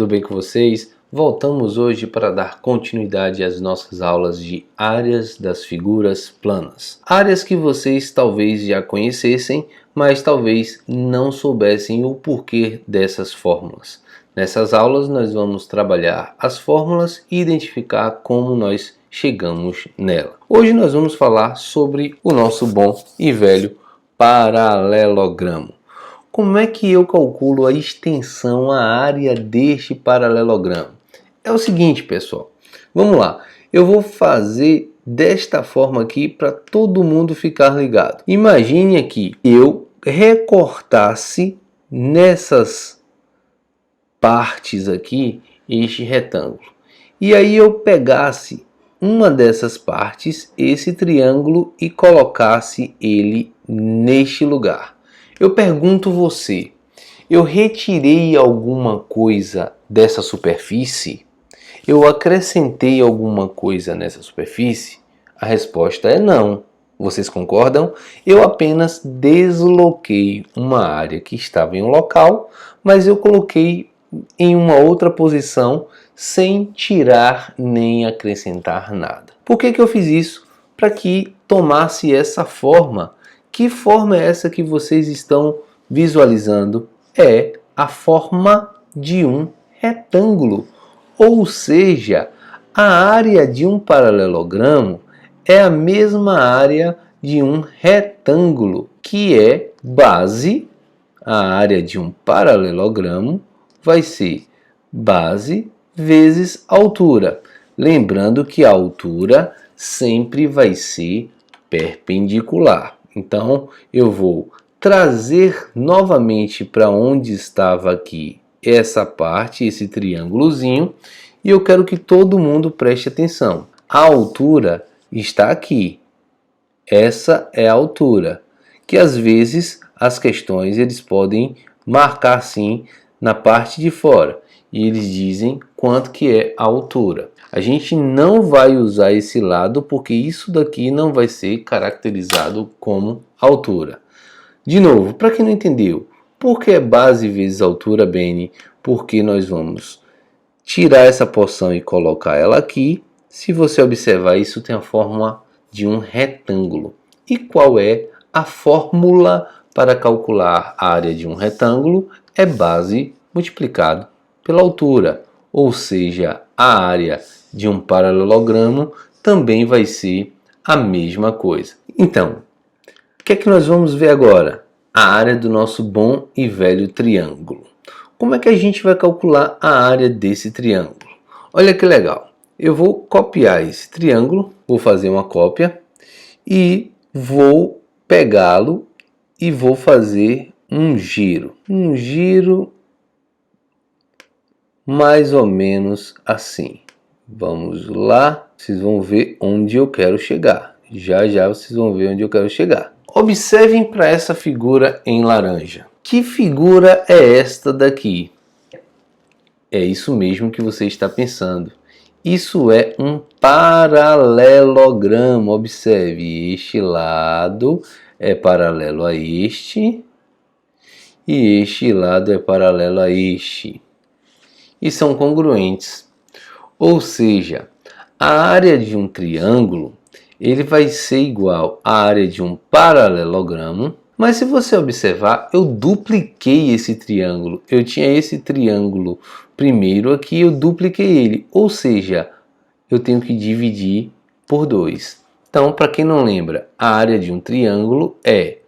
tudo bem com vocês? Voltamos hoje para dar continuidade às nossas aulas de áreas das figuras planas. Áreas que vocês talvez já conhecessem, mas talvez não soubessem o porquê dessas fórmulas. Nessas aulas nós vamos trabalhar as fórmulas e identificar como nós chegamos nela. Hoje nós vamos falar sobre o nosso bom e velho paralelogramo. Como é que eu calculo a extensão, a área deste paralelogramo? É o seguinte, pessoal. Vamos lá. Eu vou fazer desta forma aqui para todo mundo ficar ligado. Imagine aqui eu recortasse nessas partes aqui este retângulo. E aí eu pegasse uma dessas partes, esse triângulo, e colocasse ele neste lugar. Eu pergunto você, eu retirei alguma coisa dessa superfície? Eu acrescentei alguma coisa nessa superfície? A resposta é não. Vocês concordam? Eu apenas desloquei uma área que estava em um local, mas eu coloquei em uma outra posição sem tirar nem acrescentar nada. Por que eu fiz isso? Para que tomasse essa forma. Que forma é essa que vocês estão visualizando? É a forma de um retângulo. Ou seja, a área de um paralelogramo é a mesma área de um retângulo, que é base. A área de um paralelogramo vai ser base vezes altura. Lembrando que a altura sempre vai ser perpendicular. Então, eu vou trazer novamente para onde estava aqui essa parte, esse triângulozinho, e eu quero que todo mundo preste atenção. A altura está aqui. Essa é a altura, que às vezes as questões eles podem marcar sim na parte de fora, e eles dizem quanto que é a altura. A gente não vai usar esse lado porque isso daqui não vai ser caracterizado como altura. De novo, para quem não entendeu, por que é base vezes altura, Beni? Porque nós vamos tirar essa porção e colocar ela aqui. Se você observar, isso tem a forma de um retângulo. E qual é a fórmula para calcular a área de um retângulo? É base multiplicado pela altura, ou seja, a área de um paralelogramo também vai ser a mesma coisa. Então, o que é que nós vamos ver agora? A área do nosso bom e velho triângulo. Como é que a gente vai calcular a área desse triângulo? Olha que legal. Eu vou copiar esse triângulo, vou fazer uma cópia e vou pegá-lo e vou fazer um giro. Um giro mais ou menos assim. Vamos lá, vocês vão ver onde eu quero chegar. Já já vocês vão ver onde eu quero chegar. Observem para essa figura em laranja. Que figura é esta daqui? É isso mesmo que você está pensando. Isso é um paralelogramo. Observe, este lado é paralelo a este e este lado é paralelo a este. E são congruentes. Ou seja, a área de um triângulo ele vai ser igual à área de um paralelogramo. Mas se você observar, eu dupliquei esse triângulo. Eu tinha esse triângulo primeiro aqui, eu dupliquei ele. Ou seja, eu tenho que dividir por 2. Então, para quem não lembra, a área de um triângulo é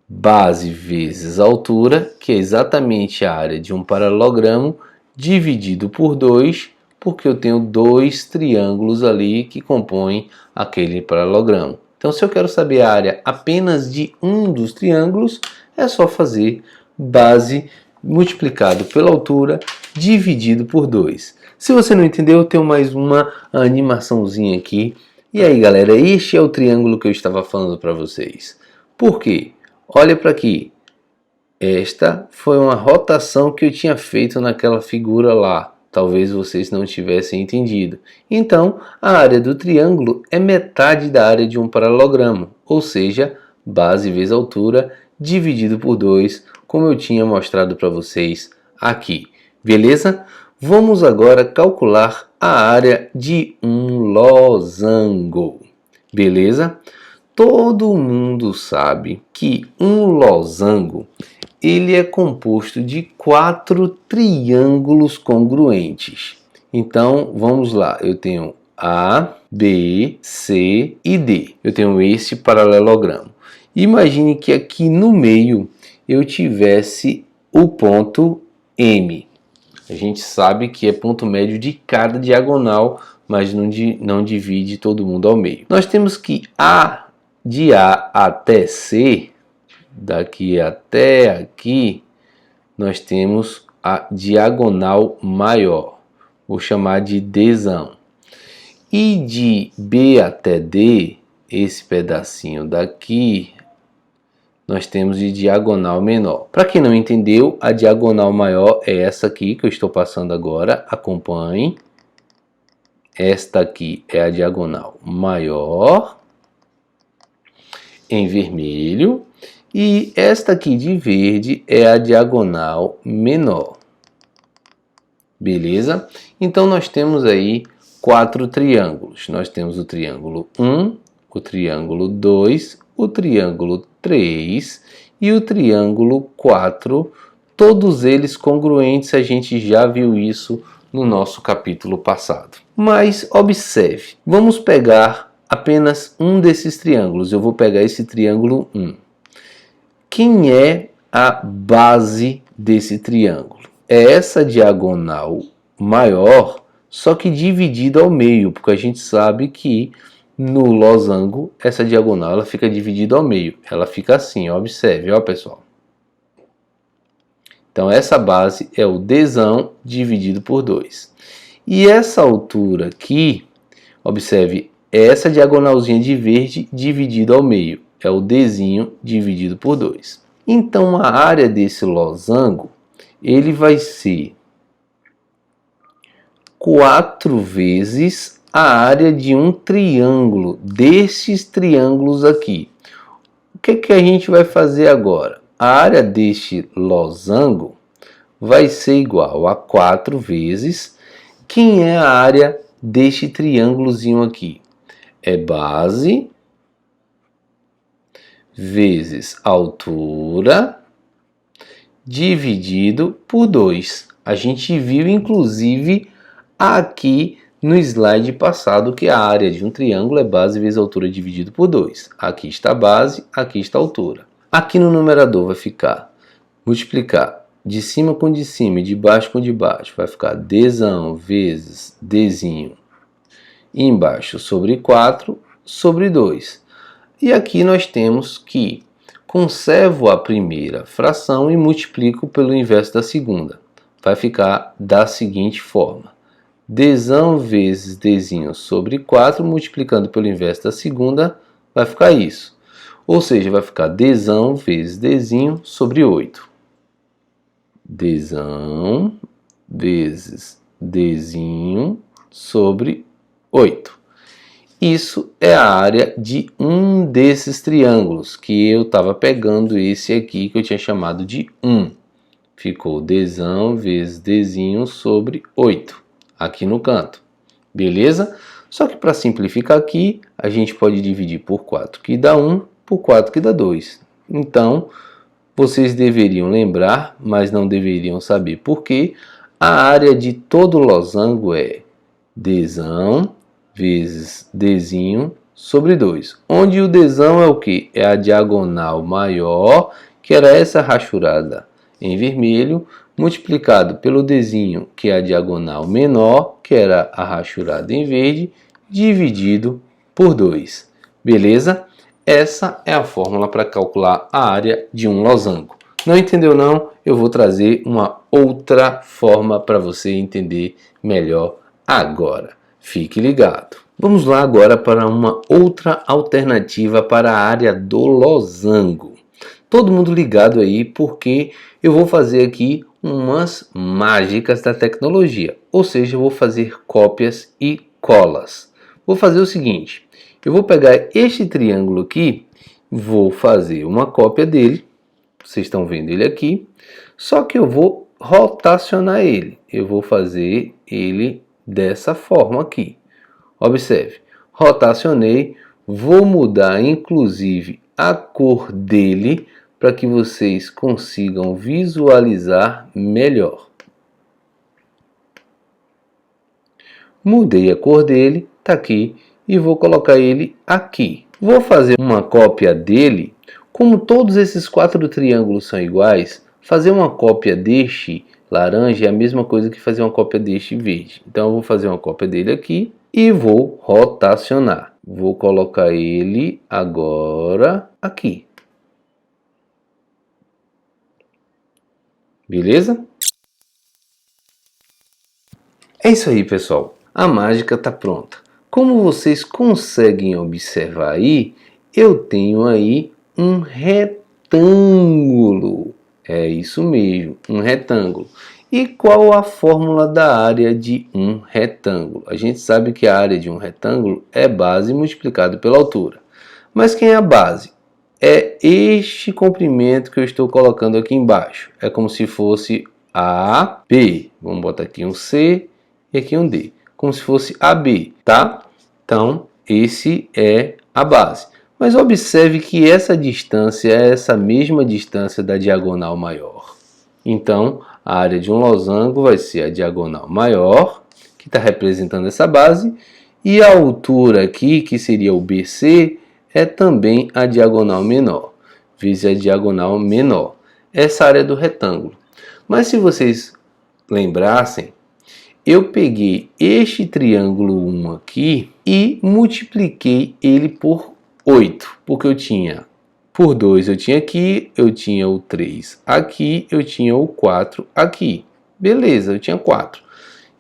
base vezes altura, que é exatamente a área de um paralelogramo, dividido por 2, porque eu tenho dois triângulos ali que compõem aquele paralelogramo. Então, se eu quero saber a área apenas de um dos triângulos, é só fazer base multiplicado pela altura dividido por 2. Se você não entendeu, eu tenho mais uma animaçãozinha aqui. E aí, galera, este é o triângulo que eu estava falando para vocês. Por quê? Olha para aqui. Esta foi uma rotação que eu tinha feito naquela figura lá. Talvez vocês não tivessem entendido. Então, a área do triângulo é metade da área de um paralelogramo, ou seja, base vezes altura dividido por 2, como eu tinha mostrado para vocês aqui. Beleza? Vamos agora calcular a área de um losango. Beleza? Todo mundo sabe que um losango ele é composto de 4 triângulos congruentes. Então, vamos lá. Eu tenho A, B, C e D. Eu tenho esse paralelogramo. Imagine que aqui no meio eu tivesse o ponto M. A gente sabe que é ponto médio de cada diagonal, mas não divide todo mundo ao meio. Nós temos que de A até C, daqui até aqui, nós temos a diagonal maior. Vou chamar de Dzão. E de B até D, esse pedacinho daqui, nós temos de diagonal menor. Para quem não entendeu, a diagonal maior é essa aqui que eu estou passando agora. Acompanhe. Esta aqui é a diagonal maior, em vermelho. E esta aqui de verde é a diagonal menor. Beleza? Então nós temos aí 4 triângulos. Nós temos o triângulo 1, o triângulo 2, o triângulo 3 e o triângulo 4. Todos eles congruentes, a gente já viu isso no nosso capítulo passado. Mas observe, vamos pegar apenas um desses triângulos. Eu vou pegar esse triângulo 1. Quem é a base desse triângulo? É essa diagonal maior, só que dividida ao meio, porque a gente sabe que no losango essa diagonal ela fica dividida ao meio. Ela fica assim, ó, observe, ó pessoal. Então essa base é o Dzão dividido por 2. E essa altura aqui, observe, é essa diagonalzinha de verde dividida ao meio. É o Dzinho dividido por 2. Então a área desse losango, ele vai ser 4 vezes a área de um triângulo, destes triângulos aqui. O que a gente vai fazer agora? A área deste losango vai ser igual a 4 vezes. Quem é a área deste triângulozinho aqui? É base vezes altura dividido por 2. A gente viu, inclusive, aqui no slide passado que a área de um triângulo é base vezes altura dividido por 2. Aqui está a base, aqui está a altura. Aqui no numerador vai ficar, multiplicar de cima com de cima e de baixo com de baixo. Vai ficar Dzão vezes Dzinho embaixo sobre 4 sobre 2. E aqui nós temos que conservo a primeira fração e multiplico pelo inverso da segunda. Vai ficar da seguinte forma. Dzão vezes Dzinho sobre 4, multiplicando pelo inverso da segunda, vai ficar isso. Ou seja, vai ficar Dzão vezes Dzinho sobre 8. Dzão vezes Dzinho sobre 8. Isso é a área de um desses triângulos, que eu estava pegando esse aqui que eu tinha chamado de 1. Ficou Dzão vezes Dzinho sobre 8, aqui no canto. Beleza? Só que para simplificar aqui, a gente pode dividir por 4, que dá 1, por 4, que dá 2. Então, vocês deveriam lembrar, mas não deveriam saber por quê. A área de todo losango é Dzão vezes Dzinho sobre 2. Onde o Dzão é o que? É a diagonal maior, que era essa rachurada em vermelho, multiplicado pelo Dzinho, que é a diagonal menor, que era a rachurada em verde, dividido por 2. Beleza? Essa é a fórmula para calcular a área de um losango. Não entendeu não? Eu vou trazer uma outra forma para você entender melhor agora. Fique ligado. Vamos lá agora para uma outra alternativa para a área do losango. Todo mundo ligado aí, porque eu vou fazer aqui umas mágicas da tecnologia. Ou seja, eu vou fazer cópias e colas. Vou fazer o seguinte. Eu vou pegar este triângulo aqui, vou fazer uma cópia dele. Vocês estão vendo ele aqui. Só que eu vou rotacionar ele. Eu vou fazer ele dessa forma aqui. Observe, rotacionei, vou mudar inclusive a cor dele para que vocês consigam visualizar melhor. Mudei a cor dele, tá aqui, e vou colocar ele aqui. Vou fazer uma cópia dele, como todos esses 4 triângulos são iguais, fazer uma cópia deste laranja é a mesma coisa que fazer uma cópia deste verde. Então eu vou fazer uma cópia dele aqui e vou rotacionar. Vou colocar ele agora aqui. Beleza? É isso aí, pessoal. A mágica está pronta. Como vocês conseguem observar aí, eu tenho aí um retângulo. É isso mesmo, um retângulo. E qual a fórmula da área de um retângulo? A gente sabe que a área de um retângulo é base multiplicado pela altura. Mas quem é a base? É este comprimento que eu estou colocando aqui embaixo. É como se fosse AB. Vamos botar aqui um C e aqui um D. Como se fosse AB, tá? Então, esse é a base. Mas observe que essa distância é essa mesma distância da diagonal maior. Então, a área de um losango vai ser a diagonal maior, que está representando essa base, e a altura aqui, que seria o BC, é também a diagonal menor, vezes a diagonal menor. Essa área do retângulo. Mas se vocês lembrassem, eu peguei este triângulo 1 aqui e multipliquei ele por 8, porque eu tinha por 2 eu tinha aqui, eu tinha o 3 aqui, eu tinha o 4 aqui. Beleza, eu tinha 4.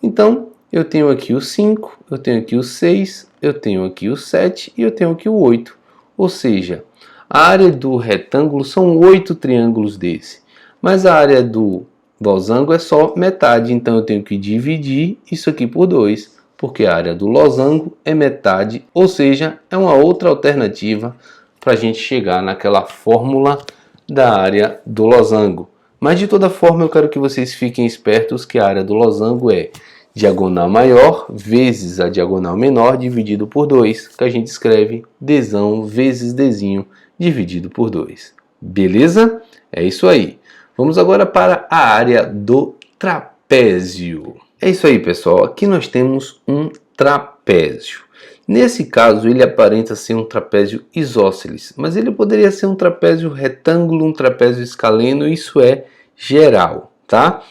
Então, eu tenho aqui o 5, eu tenho aqui o 6, eu tenho aqui o 7 e eu tenho aqui o 8. Ou seja, a área do retângulo são 8 triângulos desse. Mas a área do losango é só metade, então eu tenho que dividir isso aqui por 2, porque a área do losango é metade, ou seja, é uma outra alternativa para a gente chegar naquela fórmula da área do losango. Mas de toda forma eu quero que vocês fiquem espertos que a área do losango é diagonal maior vezes a diagonal menor dividido por 2, que a gente escreve Dzão vezes Dzinho dividido por 2. Beleza? É isso aí. Vamos agora para a área do trapézio. É isso aí, pessoal. Aqui nós temos um trapézio. Nesse caso, ele aparenta ser um trapézio isósceles, mas ele poderia ser um trapézio retângulo, um trapézio escaleno, isso é geral, tá?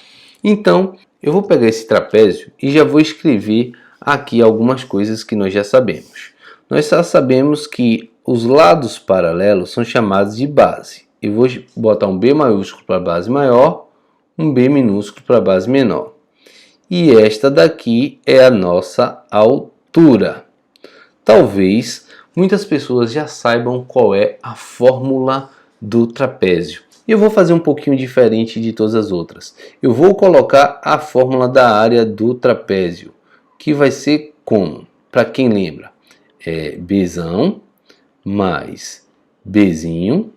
Então, eu vou pegar esse trapézio e já vou escrever aqui algumas coisas que nós já sabemos. Nós já sabemos que os lados paralelos são chamados de base. Eu vou botar um B maiúsculo para a base maior, um B minúsculo para a base menor. E esta daqui é a nossa altura. Talvez muitas pessoas já saibam qual é a fórmula do trapézio. Eu vou fazer um pouquinho diferente de todas as outras. Eu vou colocar a fórmula da área do trapézio, que vai ser como? Para quem lembra, é Bzão mais Bzinho,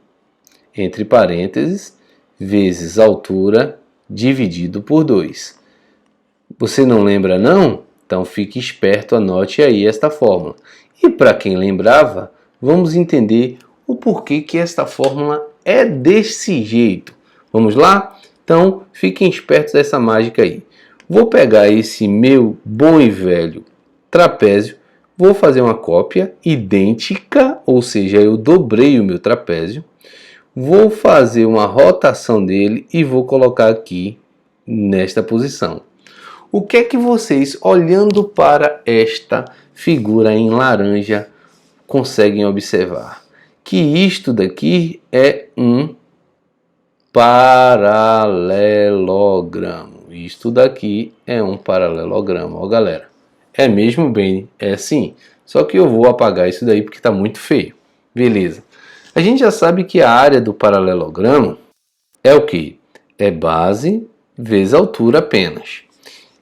entre parênteses, vezes altura dividido por 2. Você não lembra não? Então fique esperto, anote aí esta fórmula. E para quem lembrava, vamos entender o porquê que esta fórmula é desse jeito. Vamos lá? Então fiquem espertos dessa mágica aí. Vou pegar esse meu bom e velho trapézio, vou fazer uma cópia idêntica, ou seja, eu dobrei o meu trapézio. Vou fazer uma rotação dele e vou colocar aqui nesta posição. O que é que vocês, olhando para esta figura em laranja, conseguem observar? Que isto daqui é um paralelogramo. Isto daqui é um paralelogramo, ó galera. É mesmo bem, é sim. Só que eu vou apagar isso daí porque está muito feio. Beleza. A gente já sabe que a área do paralelogramo é o que? É base vezes altura apenas.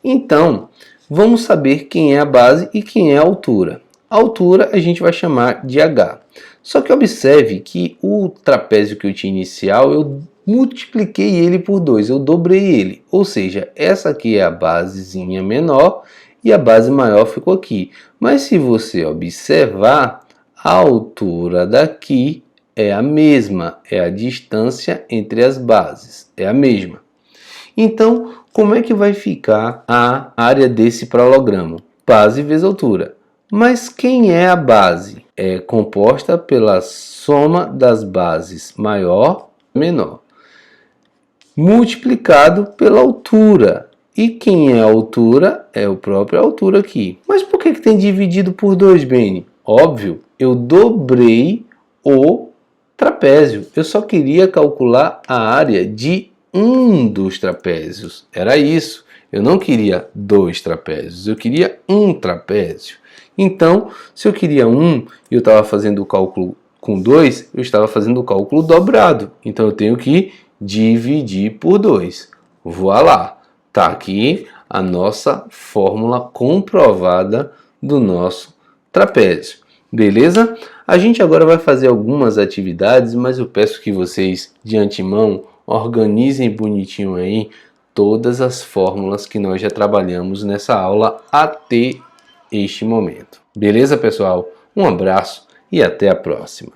Então, vamos saber quem é a base e quem é a altura. A altura a gente vai chamar de H. Só que observe que o trapézio que eu tinha inicial, eu multipliquei ele por 2, eu dobrei ele. Ou seja, essa aqui é a basezinha menor e a base maior ficou aqui. Mas se você observar, a altura daqui é a mesma, é a distância entre as bases, é a mesma. Então, como é que vai ficar a área desse paralogramo? Base vezes altura. Mas quem é a base? É composta pela soma das bases maior e menor, multiplicado pela altura. E quem é a altura? É a própria altura aqui. Mas por que tem dividido por 2, Beni? Óbvio, eu dobrei o trapézio. Eu só queria calcular a área de um dos trapézios. Era isso. Eu não queria 2 trapézios, eu queria um trapézio. Então, se eu queria um e eu estava fazendo o cálculo com 2, eu estava fazendo o cálculo dobrado. Então, eu tenho que dividir por 2. Voilá! Está aqui a nossa fórmula comprovada do nosso trapézio. Beleza? A gente agora vai fazer algumas atividades, mas eu peço que vocês, de antemão, organizem bonitinho aí todas as fórmulas que nós já trabalhamos nessa aula até este momento. Beleza, pessoal? Um abraço e até a próxima.